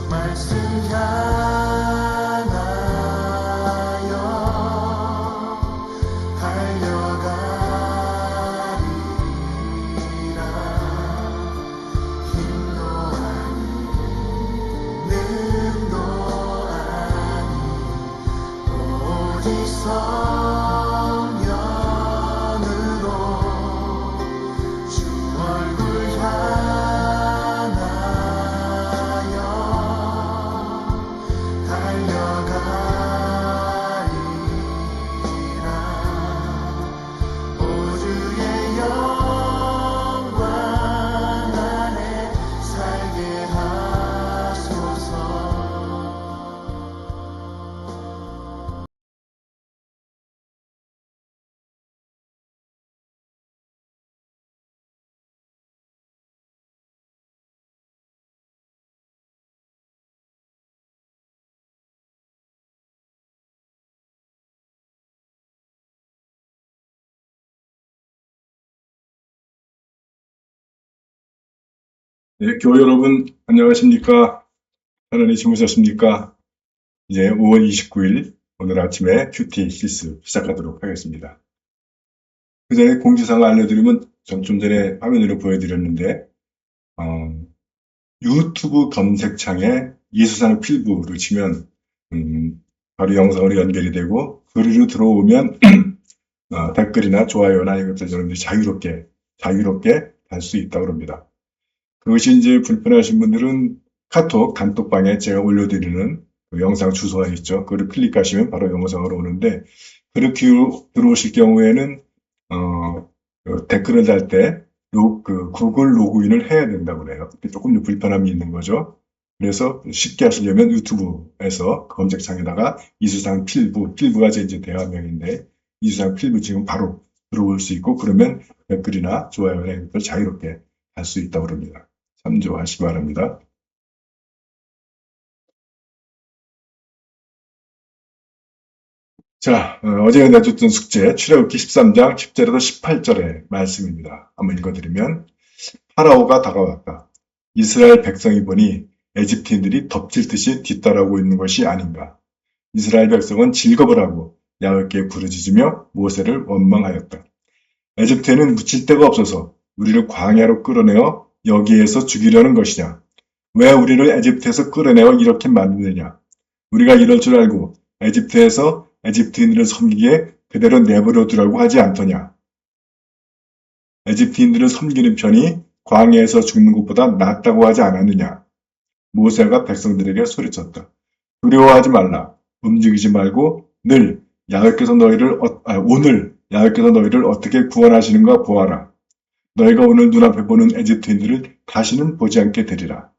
말씀 향하여 달려가리라. 힘도 아니 능도 아니 오직 성령으로 주 얼굴 향하여 달려가리라. 오 주의 영광 안에 살게 하소서. 네, 교회 여러분, 안녕하십니까? 하나님 주무셨습니까? 이제 5월 29일, 오늘 아침에 큐티 실습 시작하도록 하겠습니다. 그 전에 공지사항 알려드리면, 좀 전에 화면으로 보여드렸는데, 유튜브 검색창에 예수상 필부를 치면, 바로 영상으로 연결이 되고, 글으로 들어오면, 댓글이나 좋아요나 이것들 여러분들이 자유롭게 달 수 있다고 합니다. 그것이 이제 불편하신 분들은 카톡 단톡방에 제가 올려드리는 그 영상 주소가 있죠. 그걸 클릭하시면 바로 영상으로 오는데, 그렇게 들어오실 경우에는 댓글을 달 때 구글 로그인을 해야 된다고 그래요. 조금 불편함이 있는 거죠. 그래서 쉽게 하시려면 유튜브에서 검색창에다가 이수상 필부가 제 이제 대화명인데, 이수상 필부 지금 바로 들어올 수 있고, 그러면 댓글이나 좋아요나 이런 걸 자유롭게 할 수 있다고 합니다. 참조하시기 바랍니다. 자, 어제 내줬던 숙제, 출애굽기 13장 10절에서 18절의 말씀입니다. 한번 읽어드리면, 파라오가 다가왔다. 이스라엘 백성이 보니 에집트인들이 덮칠 듯이 뒤따라오고 있는 것이 아닌가. 이스라엘 백성은 질겁을 하고 야훼께 부르짖으며 모세를 원망하였다. 에집트에는 묻힐 데가 없어서 우리를 광야로 끌어내어 여기에서 죽이려는 것이냐? 왜 우리를 에집트에서 끌어내어 이렇게 만드느냐? 우리가 이럴 줄 알고 에집트에서 에집트인들을 섬기게 그대로 내버려 두라고 하지 않더냐? 에집트인들을 섬기는 편이 광야에서 죽는 것보다 낫다고 하지 않았느냐? 모세가 백성들에게 소리쳤다. 두려워하지 말라. 움직이지 말고 오늘 야훼께서 너희를 어떻게 구원하시는가 보아라. 너희가 오늘 눈앞에 보는 에집트인들을 다시는 보지 않게 되리라.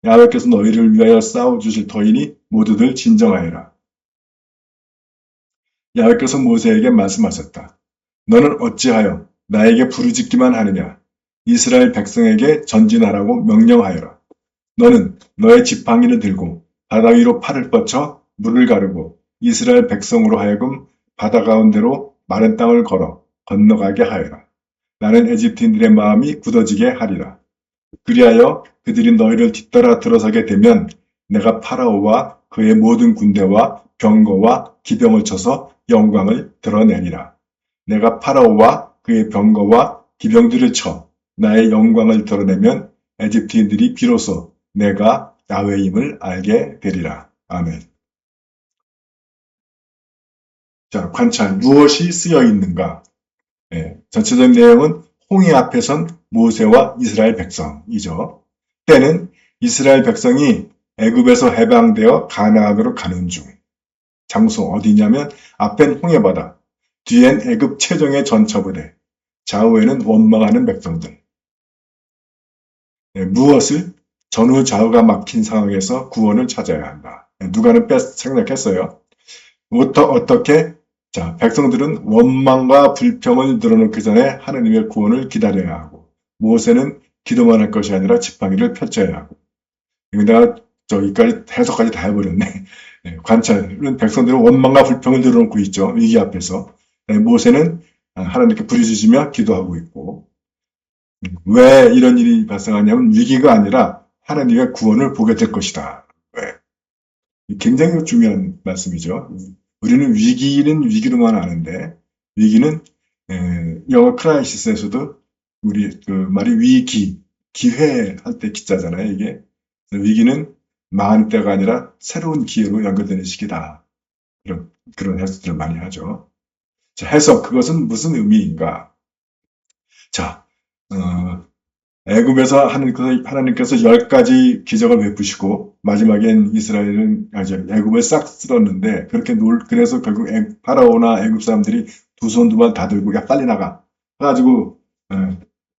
야훼께서 너희를 위하여 싸워주실 터이니 모두들 진정하여라. 야훼께서 모세에게 말씀하셨다. 너는 어찌하여 나에게 부르짖기만 하느냐? 이스라엘 백성에게 전진하라고 명령하여라. 너는 너의 지팡이를 들고 바다 위로 팔을 뻗쳐 물을 가르고 이스라엘 백성으로 하여금 바다 가운데로 마른 땅을 건너가게 하여라. 나는 에집트인들의 마음이 굳어지게 하리라. 그리하여 그들이 너희를 뒤따라 들어서게 되면 내가 파라오와 그의 모든 군대와 병거와 기병을 쳐서 영광을 드러내리라. 내가 파라오와 그의 병거와 기병들을 쳐 나의 영광을 드러내면 에집트인들이 비로소 내가 야훼임을 알게 되리라. 아멘. 자, 관찰. 무엇이 쓰여 있는가? 전체적인 내용은 홍해 앞에 선 모세와 이스라엘 백성이죠. 때는 이스라엘 백성이 애굽에서 해방되어 가나안으로 가는 중. 장소 어디냐면 앞엔 홍해바다, 뒤엔 애굽 최정예 전차부대, 좌우에는 원망하는 백성들. 무엇을? 전후 좌우가 막힌 상황에서 구원을 찾아야 한다. 누가는 생각했어요. 어떻게? 자, 백성들은 원망과 불평을 늘어놓기 전에 하느님의 구원을 기다려야 하고, 모세는 기도만 할 것이 아니라 지팡이를 펼쳐야 하고. 이거 내가 저기까지 해석까지 다 해버렸네. 관찰은 백성들은 원망과 불평을 늘어놓고 있죠. 위기 앞에서. 모세는 하나님께 부르짖으며 기도하고 있고. 왜 이런 일이 발생하냐면 위기가 아니라 하나님의 구원을 보게 될 것이다. 굉장히 중요한 말씀이죠. 우리는 위기는 위기로만 아는데, 위기는, 영어 크라이시스에서도 우리 그 말이 위기, 기회 할 때 기자잖아요, 이게. 그래서 위기는 망할 때가 아니라 새로운 기회로 연결되는 시기다. 그런 해석들을 많이 하죠. 자, 해석, 그것은 무슨 의미인가? 자, 어, 애굽에서 하나님께서 10가지 기적을 베푸시고 마지막엔 이스라엘은 애굽을 싹 쓸었는데 그래서 결국 파라오나 애굽 사람들이 두 손 두 발 다 들고 야 빨리 나가 해가지고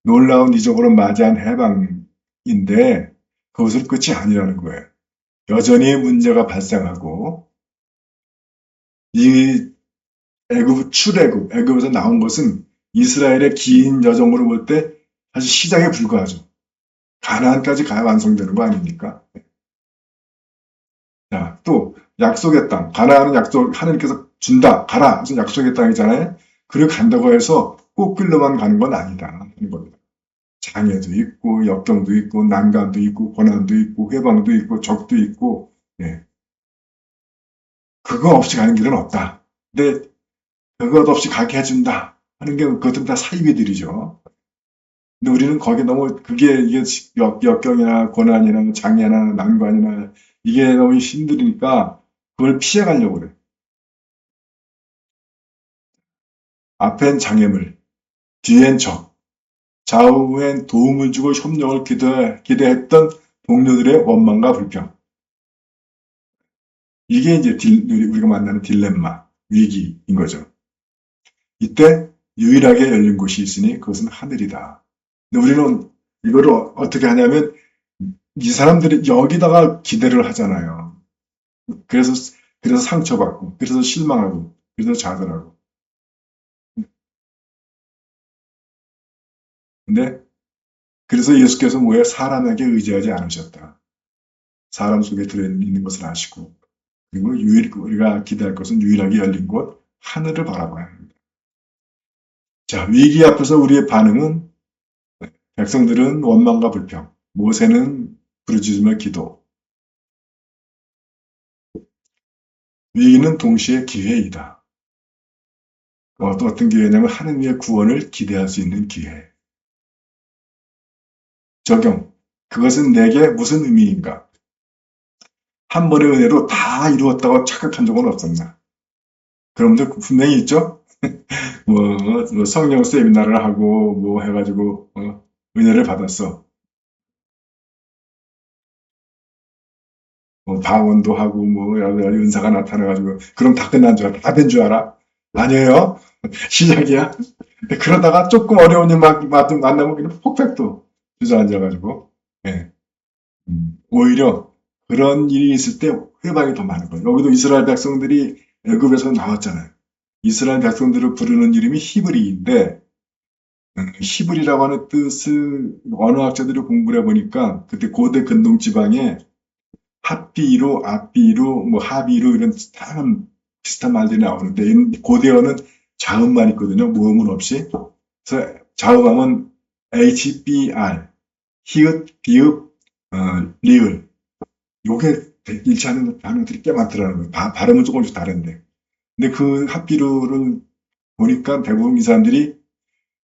놀라운 이적으로 맞이한 해방인데 그것을 끝이 아니라는 거예요. 여전히 문제가 발생하고 이 애굽에서 나온 것은 이스라엘의 긴 여정으로 볼 때 사실 시작에 불과하죠. 가나안까지 가야 완성되는 거 아닙니까? 자, 또 약속의 땅, 가나안은 하나님께서 준다, 가라, 무슨 약속의 땅이잖아요. 그리고 간다고 해서 꼭 끌려만 가는 건 아니다 하는 겁니다. 장애도 있고, 역경도 있고, 난간도 있고, 고난도 있고, 회방도 있고, 적도 있고, 예. 그거 없이 가는 길은 없다. 근데 그것 없이 가게 해준다 하는 게 그것은 다 사이비들이죠. 근데 우리는 거기에 너무 이게 역경이나 고난이나 장애나 난관이나 이게 너무 힘들으니까 그걸 피해가려고 그래. 앞엔 장애물, 뒤엔 적, 좌우엔 도움을 주고 협력을 기대했던 동료들의 원망과 불평. 이게 이제 우리가 만나는 딜레마, 위기인 거죠. 이때 유일하게 열린 곳이 있으니 그것은 하늘이다. 근데 우리는 이거를 어떻게 하냐면 이 사람들이 여기다가 기대를 하잖아요. 그래서 상처받고, 그래서 실망하고, 그래서 좌절하고. 근데 그래서 예수께서 뭐예요? 사람에게 의지하지 않으셨다. 사람 속에 들어있는 것을 아시고, 그리고 우리가 기대할 것은 유일하게 열린 곳, 하늘을 바라봐야 합니다. 자, 위기 앞에서 우리의 반응은 백성들은 원망과 불평, 모세는 부르짖으며 기도. 위기는 동시에 기회이다. 또 어떤 기회냐면 하느님의 구원을 기대할 수 있는 기회. 적용. 그것은 내게 무슨 의미인가? 한 번의 은혜로 다 이루었다고 착각한 적은 없었나? 그럼들 분명히 있죠? 뭐 성령 세미나를 하고 뭐 해가지고 은혜를 받았어. 뭐 방언도 하고 뭐 여러 가지 은사가 나타나가지고 그럼 다 끝난 줄 알아? 다 된 줄 알아? 아니에요. 시작이야. 그러다가 조금 어려운 일 만나면 그냥 폭백도 주저앉아가지고 예. 오히려 그런 일이 있을 때 회방이 더 많은 거예요. 여기도 이스라엘 백성들이 애굽에서 나왔잖아요. 이스라엘 백성들을 부르는 이름이 히브리인데 히브리라고 하는 뜻을 언어학자들이 공부를 해보니까 그때 고대 근동 지방에 핫비로, 앞비로, 뭐 하비로 이런 다양한 비슷한 말들이 나오는데 고대어는 자음만 있거든요. 모음은 없이. 그래서 자음하면 HBR, 히읗, 비읍, 리을. 요게 일치하는 단어들이 꽤 많더라는 거예요. 발음은 조금씩 다른데. 근데 그 핫비로를 보니까 대부분 이 사람들이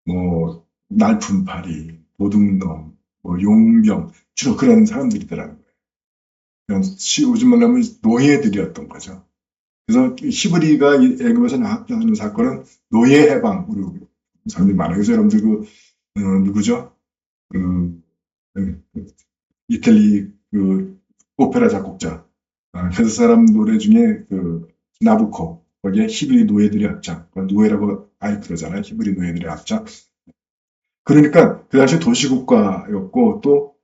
뭐 날품팔이, 도둑놈, 뭐 용병 주로 그런 사람들이더라고요. 요즘 말하면 노예들이었던 거죠. 그래서 히브리가 애굽에서 나왔다는 사건은 노예 해방으로 사람들이 많아요. 그래서 여러분들 누구죠? 그, 이탈리 오페라 작곡자. 그 사람 노래 중에 나부코 거기에 히브리 노예들의 합작. 노예라고 아예 그러잖아요. 히브리 노예들의 합작. 그러니까 그 당시 도시국가였고 또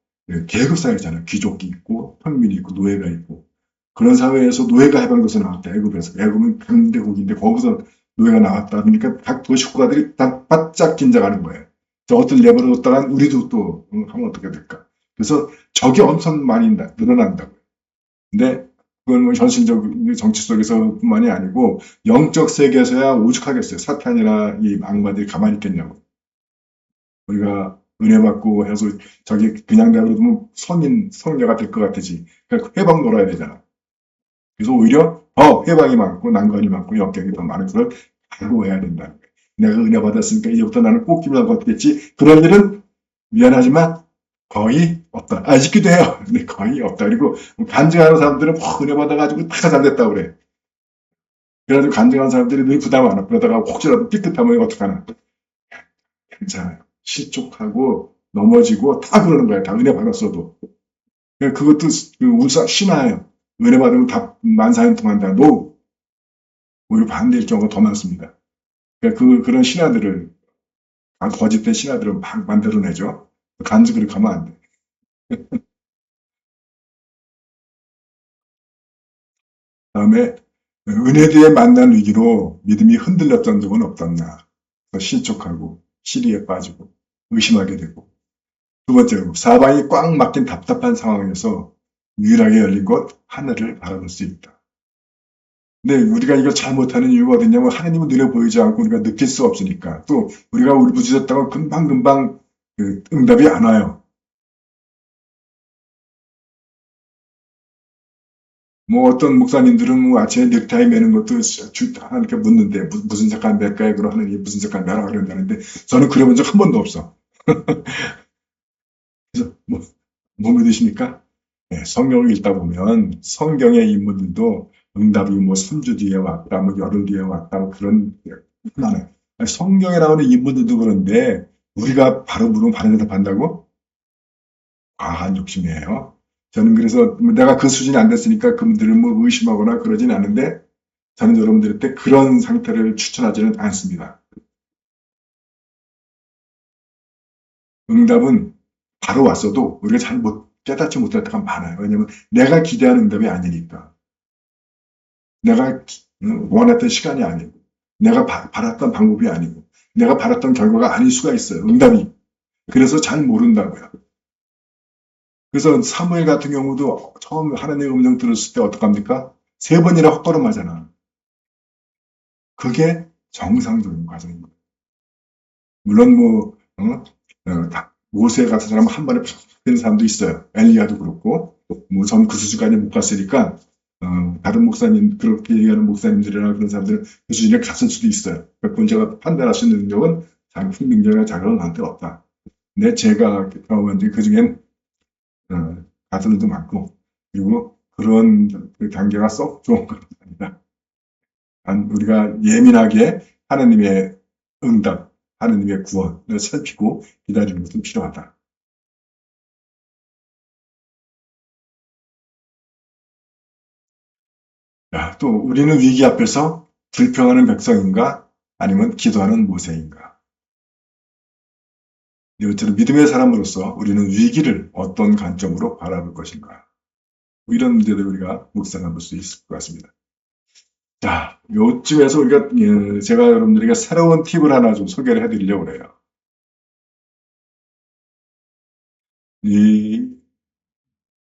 계급 사회잖아요. 귀족이 있고 평민이 있고 노예가 있고 그런 사회에서 노예가 해방돼서 나왔다. 애굽에서. 애굽은 강대국인데 거기서 노예가 나왔다. 그러니까 각 도시국가들이 다 바짝 긴장하는 거예요. 어떤 내버려뒀다간 우리도 또 하면 어떻게 될까. 그래서 적이 엄청 많이 늘어난다고요. 근데 그건 뭐 현실적 정치 속에서뿐만이 아니고 영적 세계에서야 오죽하겠어요. 사탄이나 이 악마들이 가만히 있겠냐고. 우리가 은혜 받고 해서 저기 그냥 내버려두면 성녀가 될 것 같으지. 그러니까 회방 놀아야 되잖아. 그래서 오히려 더 회방이 많고 난관이 많고 역경이 더 많은 걸 각오해야 된다는 거예요. 내가 은혜 받았으니까 이제부터 나는 꼭 기도하고 걷겠지. 그럴 일은 미안하지만 거의 없다. 있기도 해요. 근데 거의 없다. 그리고 간증하는 사람들은 은혜 받아가지고 다 잘됐다고 그래. 그래가지고 간증하는 사람들이 늘 부담 안 하고 그러다가 혹시라도 삐끗하면 어떡하나. 괜찮아요. 실족하고 넘어지고 다 그러는 거예요. 다 은혜 받았어도. 그것도 우사 신화예요. 은혜 받으면 다 만사형 통한다. 노. 오히려 반대일 경우가 더 많습니다. 그런 신화들을, 거짓된 신화들을 막 만들어내죠. 간증 그렇게 하면 안 돼. 다음에, 은혜 뒤에 만난 위기로 믿음이 흔들렸던 적은 없었나. 실족하고, 시리에 빠지고, 의심하게 되고. 두 번째로, 사방이 꽉 막힌 답답한 상황에서 유일하게 열린 곳, 하늘을 바라볼 수 있다. 근데 우리가 이걸 잘 못하는 이유가 어딨냐면 하나님은 눈에 보이지 않고 우리가 느낄 수 없으니까 또 우리가 울부짖었다고 금방금방 응답이 안 와요. 뭐 어떤 목사님들은 뭐 아침에 넥타이 매는 것도 하나님께 묻는데 무슨 색깔 맬까요? 그럼 하나님 무슨 색깔 매라 그런다는데 저는 그래본 적 한 번도 없어. 그래서 뭐 믿으십니까? 네, 성경을 읽다 보면 성경의 인물들도 응답이 뭐 3주 뒤에 왔다, 뭐 열흘 뒤에 왔다, 뭐 그런 많아요. 성경에 나오는 인물들도 그런데 우리가 바로 물으면 바로 대답한다고? 과한 욕심이에요. 저는 그래서 내가 그 수준이 안 됐으니까 그분들을 뭐 의심하거나 그러진 않은데 저는 여러분들한테 그런 상태를 추천하지는 않습니다. 응답은 바로 왔어도 우리가 잘 깨닫지 못할 때가 많아요. 왜냐면 내가 기대한 응답이 아니니까. 내가 원했던 시간이 아니고, 내가 바랐던 방법이 아니고, 내가 바랐던 결과가 아닐 수가 있어요. 응답이. 그래서 잘 모른다고요. 그래서 사무엘 같은 경우도 처음 하나님의 음성 들었을 때 어떡합니까? 3번이나 헛걸음하잖아. 그게 정상적인 과정인 거예요. 물론 모세 같은 사람은 한 번에 팍 되는 사람도 있어요. 엘리야도 그렇고, 전 그 수준까지 못 갔으니까, 다른 목사님, 그렇게 얘기하는 목사님들이나 그런 사람들은 그 수준에 갔을 수도 있어요. 그러니까 제가 판단할 수 있는 능력은 자기 능력이나 자격은 나한테 없다. 근데 제가 경험한 그 중엔, 가수들도 많고, 그리고 그런 그 단계가 썩 좋은 건 아니다. 우리가 예민하게 하나님의 응답, 하나님의 구원을 살피고 기다리는 것은 필요하다. 야, 또 우리는 위기 앞에서 불평하는 백성인가? 아니면 기도하는 모세인가? 이것처럼 믿음의 사람으로서 우리는 위기를 어떤 관점으로 바라볼 것인가? 뭐 이런 문제들 우리가 묵상해 볼 수 있을 것 같습니다. 자, 요쯤에서 우리가, 제가 여러분들에게 새로운 팁을 하나 좀 소개를 해드리려고 그래요.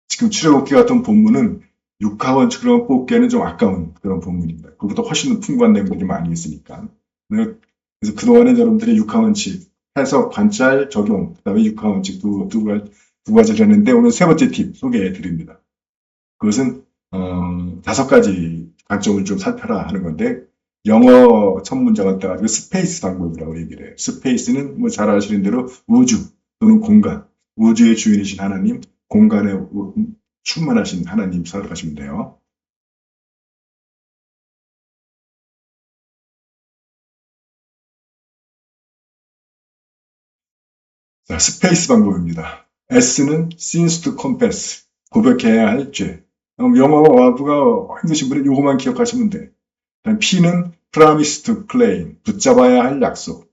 지금 출애굽기 같은 본문은 육하원칙으로 뽑기에는 좀 아까운 그런 본문입니다. 그보다 훨씬 풍부한 내용들이 많이 있으니까. 그래서 그동안에 여러분들이 육하원칙, 해석, 관찰, 적용, 그 다음에 육하원칙 두 가지를 했는데 오늘 세 번째 팁 소개해 드립니다. 그것은 5가지 관점을 좀 살펴라 하는 건데 영어 첫 문장을 따가지고 스페이스 방법이라고 얘기를 해요. 스페이스는 뭐 잘 아시는 대로 우주 또는 공간, 우주의 주인이신 하나님, 공간에 충만하신 하나님 생각하시면 돼요. 자, 스페이스 방법입니다. S는 sins to confess, 고백해야 할 죄. 영어 어부가 힘드신 분은 요거만 기억하시면 돼. P는 promise to claim, 붙잡아야 할 약속. 그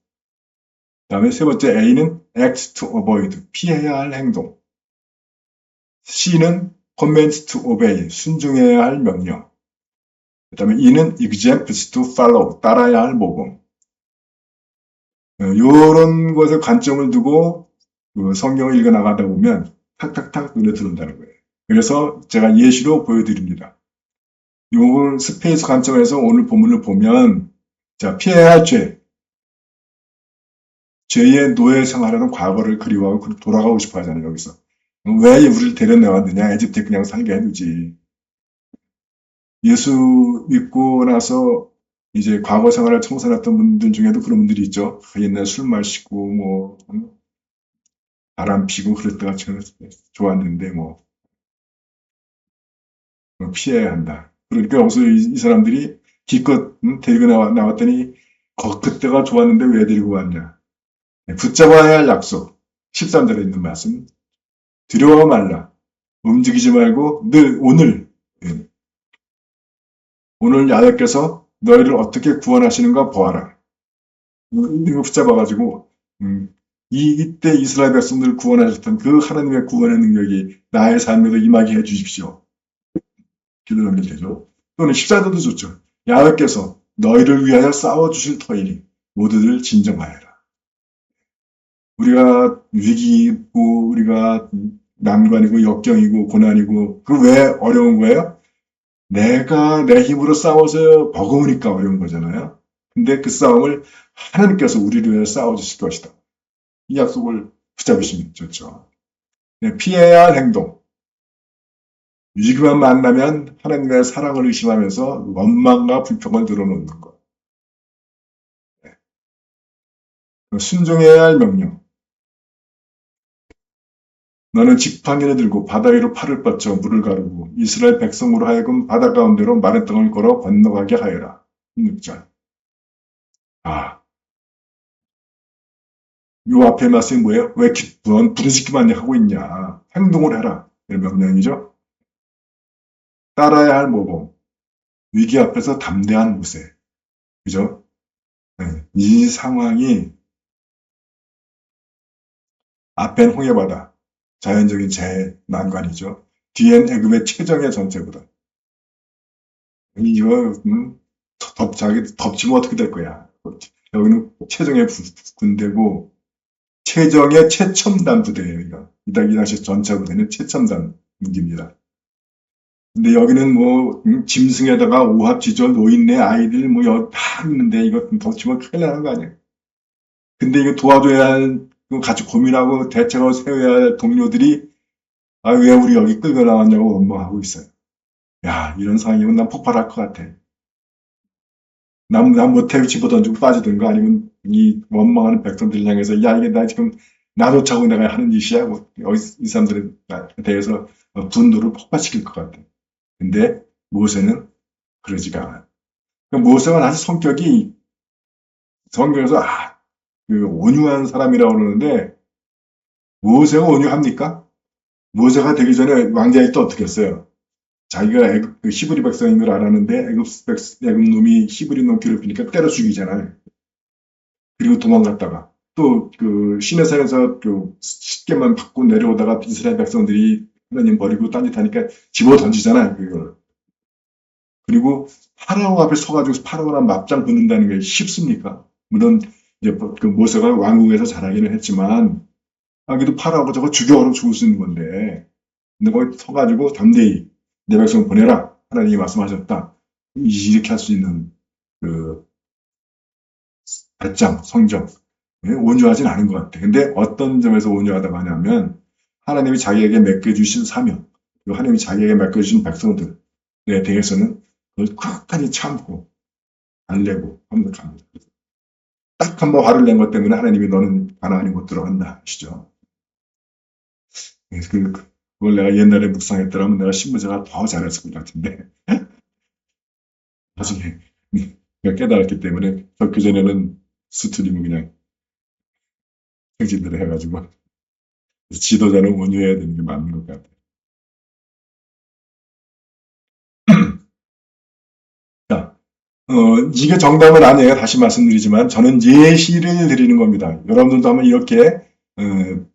다음에 세 번째 A는 act to avoid, 피해야 할 행동. C는 command to obey, 순종해야 할 명령. 그 다음에 E는 examples to follow, 따라야 할 모범. 이런 것에 관점을 두고 성경을 읽어 나가다 보면 탁탁탁 눈에 들어온다는 거예요. 그래서 제가 예시로 보여드립니다. 요 스페이스 관점에서 오늘 본문을 보면 자, 피해야 할 죄. 죄의 노예 생활하는 과거를 그리워하고 돌아가고 싶어 하잖아요, 여기서. 왜 우리를 데려내왔느냐? 에집트에 그냥 살게 해두지. 예수 믿고 나서 이제 과거 생활을 청산했던 분들 중에도 그런 분들이 있죠. 옛날 술 마시고 뭐 바람 피고 그럴 때가 참 좋았는데 뭐 피해야 한다. 그러니까 여기서 이 사람들이 기껏 데리고 나왔더니 그때가 좋았는데 왜 데리고 왔냐. 붙잡아야 할 약속. 13절에 있는 말씀. 두려워 말라. 움직이지 말고 늘 오늘 오늘 야훼께서 너희를 어떻게 구원하시는가 보아라. 이거 붙잡아가지고 이때 이스라엘 백성들을 구원하셨던 그 하나님의 구원의 능력이 나의 삶에도 임하게 해주십시오. 기도하면 되죠. 또는 14절도 좋죠. 야훼께서 너희를 위하여 싸워주실 터이니 모두들 진정하여라. 우리가 위기이고 우리가 난관이고 역경이고 고난이고 그 왜 어려운 거예요? 내가 내 힘으로 싸워서 버거우니까 어려운 거잖아요. 근데 그 싸움을 하나님께서 우리를 위해 싸워주실 것이다. 이 약속을 붙잡으시면 좋죠. 네, 피해야 할 행동. 위기만 만나면 하나님의 사랑을 의심하면서 원망과 불평을 드러놓는 것. 네. 순종해야 할 명령. 너는 지팡이를 들고 바다 위로 팔을 뻗쳐 물을 가르고 이스라엘 백성으로 하여금 바다 가운데로 마른 땅을 걸어 건너가게 하여라. 6절. 아, 요 앞에 말씀이 뭐예요? 왜 부르짖기만 하고 있냐? 행동을 해라. 이런 명령이죠. 따라야 할 모범. 위기 앞에서 담대한 무세. 그죠? 네. 이 상황이 앞엔 홍해바다. 자연적인 재난관이죠. 뒤엔 애굽의 최정예 전체보다. 이거 덮치면 어떻게 될 거야. 여기는 최정예 군대고 최정예 최첨단 부대예요. 이거. 이 당시 전차 부대는 최첨단 무기입니다. 근데 여기는 뭐 짐승에다가 오합지졸 노인네 아이들 뭐 다 있는데 이거 덮치면 큰일 나는 거 아니에요. 근데 이거 도와줘야 할 같이 고민하고 대책을 세워야 할 동료들이 아 왜 우리 여기 끌고 나왔냐고 원망하고 있어요. 야 이런 상황이면 난 폭발할 것 같아. 난 못해 집어던지고 빠지든가 아니면 이 원망하는 백성들 향해서 야 이게 나 지금 나도 차고 내가 하는 짓이야. 뭐, 이 사람들에 대해서 분노를 폭발시킬 것 같아. 근데 모세는 그러지가 않아요. 그러니까 모세가 사실 성격이 성경에서 그 온유한 사람이라고 그러는데 모세가 온유합니까? 모세가 되기 전에 왕자일 때 어떻게 했어요? 자기가 그 히브리 백성인 걸 알았는데 애굽 놈이 히브리 놈 괴롭히니까 때려 죽이잖아요. 그리고 도망갔다가 또 그 시내산에서 그 십계만 받고 내려오다가 이스라엘 백성들이 하나님 버리고 딴짓하니까 집어 던지잖아요. 그걸. 그리고 파라오 앞에 서가지고 파라오랑 맞짱 붙는다는 게 쉽습니까? 물론 이제 그 모세가 왕궁에서 자라기는 했지만 그래도 파라오가 저거 죽여오라고 죽을 수 있는 건데 근데 거기 서가지고 담대히 내 백성 보내라 하나님이 말씀하셨다 이렇게 할 수 있는 그 배짱 성정 온유하진 않은 것 같아. 근데 어떤 점에서 온유하다고 하냐면 하나님이 자기에게 맡겨주신 사명 그리고 하나님이 자기에게 맡겨주신 백성들에 대해서는 그걸 끝까지 참고 달래고 합력합니다. 딱 한 번 화를 낸 것 때문에 하나님이 너는 가나안에 못 들어간다 하시죠. 그걸 내가 옛날에 묵상했더라면 내가 신부제가 더 잘했을 것 같은데 나중에 깨달았기 때문에 그 전에는 수틀림을 그냥 행진대로 해가지고 지도자는 온유해야 되는 게 맞는 것 같아요. 자, 이게 정답은 아니에요. 다시 말씀드리지만 저는 예시를 드리는 겁니다. 여러분들도 한번 이렇게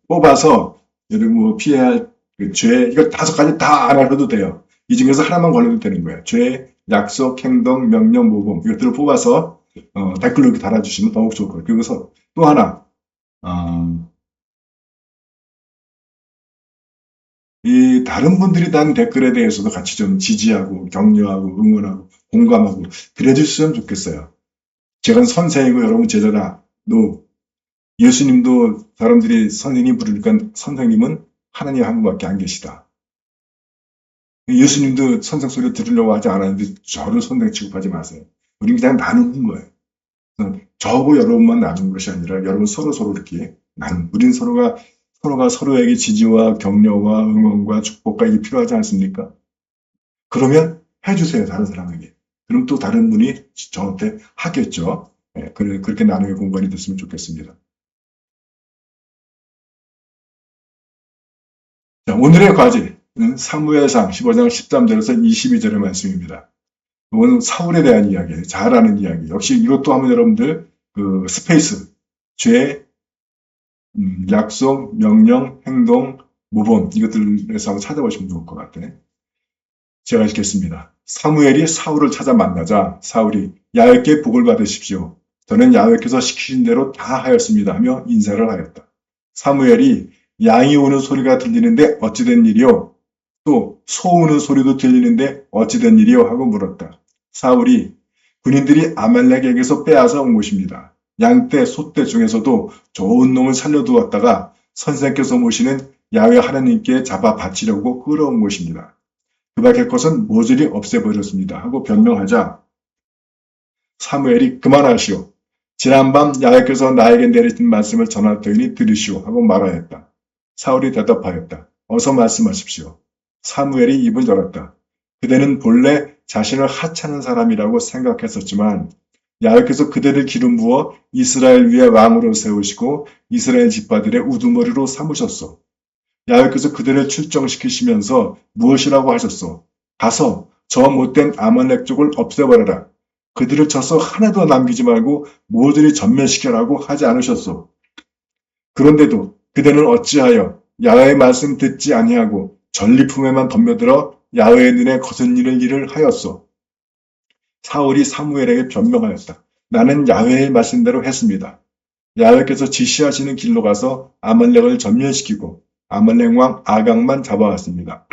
뽑아서 여러분 뭐 피해야 할 그 죄, 이거 5가지 다 안 하셔도 돼요. 이 중에서 하나만 걸려도 되는 거예요. 죄, 약속, 행동, 명령, 모범 이것들을 뽑아서 댓글로 이렇게 달아주시면 더욱 좋을 거예요. 그리고 또 하나 이 다른 분들이 단 댓글에 대해서도 같이 좀 지지하고 격려하고 응원하고 공감하고 그래주셨으면 좋겠어요. 제가 선생이고 여러분 제자다. 너 예수님도 사람들이 선생님 부르니까 선생님은 하나님 한 분밖에 안 계시다. 예수님도 선생 소리 들으려고 하지 않았는데 저를 선생 취급하지 마세요. 우린 그냥 나누는 거예요. 저하고 여러분만 나누는 것이 아니라 여러분 서로 이렇게 나누는. 우린 서로가 서로에게 지지와 격려와 응원과 축복과 이게 필요하지 않습니까? 그러면 해주세요, 다른 사람에게. 그럼 또 다른 분이 저한테 하겠죠. 예, 그렇게 나누의 공간이 됐으면 좋겠습니다. 자, 오늘의 과제는 사무엘상 15장 13절에서 22절의 말씀입니다. 이건 사울에 대한 이야기예요. 잘 아는 이야기. 역시 이것도 하면 여러분들 그 스페이스, 죄, 약속, 명령, 행동, 모범 이것들에서 한번 찾아보시면 좋을 것 같아요. 제가 읽겠습니다. 사무엘이 사울을 찾아 만나자 사울이 야훼께 복을 받으십시오. 저는 야훼께서 시키신 대로 다 하였습니다 하며 인사를 하였다. 사무엘이 양이 우는 소리가 들리는데 어찌된 일이요? 또 소 우는 소리도 들리는데 어찌된 일이요? 하고 물었다. 사울이 군인들이 아말렉에게서 빼앗아 온 것입니다. 양떼, 소떼 중에서도 좋은 놈을 살려두었다가 선생께서 모시는 야훼 하나님께 잡아 바치려고 끌어온 것입니다. 그 밖의 것은 모조리 없애버렸습니다. 하고 변명하자 사무엘이 그만하시오. 지난밤 야훼께서 나에게 내리신 말씀을 전하더니 들으시오. 하고 말하였다. 사울이 대답하였다. 어서 말씀하십시오. 사무엘이 입을 열었다. 그대는 본래 자신을 하찮은 사람이라고 생각했었지만 야훼께서 그대를 기름 부어 이스라엘 위에 왕으로 세우시고 이스라엘 지파들의 우두머리로 삼으셨소. 야훼께서 그들을 출정시키시면서 무엇이라고 하셨소? 가서 저 못된 아말렉 족을 없애버려라. 그들을 쳐서 하나도 남기지 말고 모조리 전멸시켜라고 하지 않으셨소. 그런데도 그대는 어찌하여 야훼의 말씀 듣지 아니하고 전리품에만 덤벼들어 야훼의 눈에 거슬리는 일을 하였소. 사울이 사무엘에게 변명하였다. 나는 야훼의 말씀대로 했습니다. 야훼께서 지시하시는 길로 가서 아말렉을 전멸시키고 아말렉 왕 아각만 잡아왔습니다.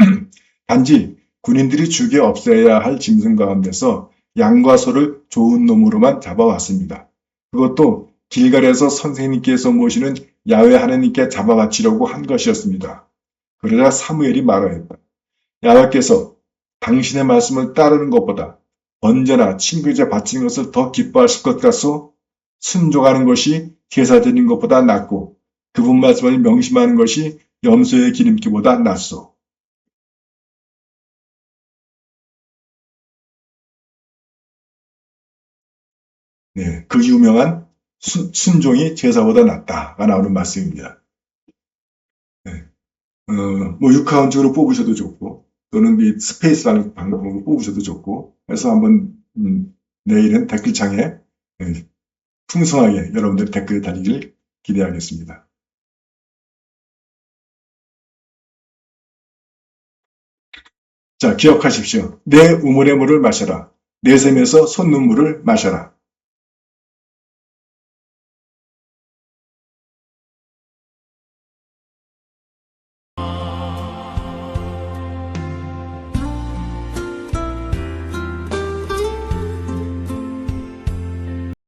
단지 군인들이 죽여 없애야 할 짐승 가운데서 양과 소를 좋은 놈으로만 잡아왔습니다. 그것도 길갈에서 선생님께서 모시는 야훼 하나님께 잡아바치려고 한 것이었습니다. 그러자 사무엘이 말하였다. 야훼께서 당신의 말씀을 따르는 것보다 언제나 친구제 바치는 것을 더 기뻐하실 것 같소? 순종하는 것이 제사 드리는 것보다 낫고 그분 말씀을 명심하는 것이 염소의 기름기보다 낫소. 네, 그 유명한 순종이 제사보다 낫다가 나오는 말씀입니다. 네, 뭐 육하원칙으로 뽑으셔도 좋고 또는 이 스페이스 방법으로 뽑으셔도 좋고 해서 한번 내일은 댓글창에 네, 풍성하게 여러분들 댓글 달리기를 기대하겠습니다. 자, 기억하십시오. 내 우물의 물을 마셔라. 내 샘에서 솟는 물을 마셔라.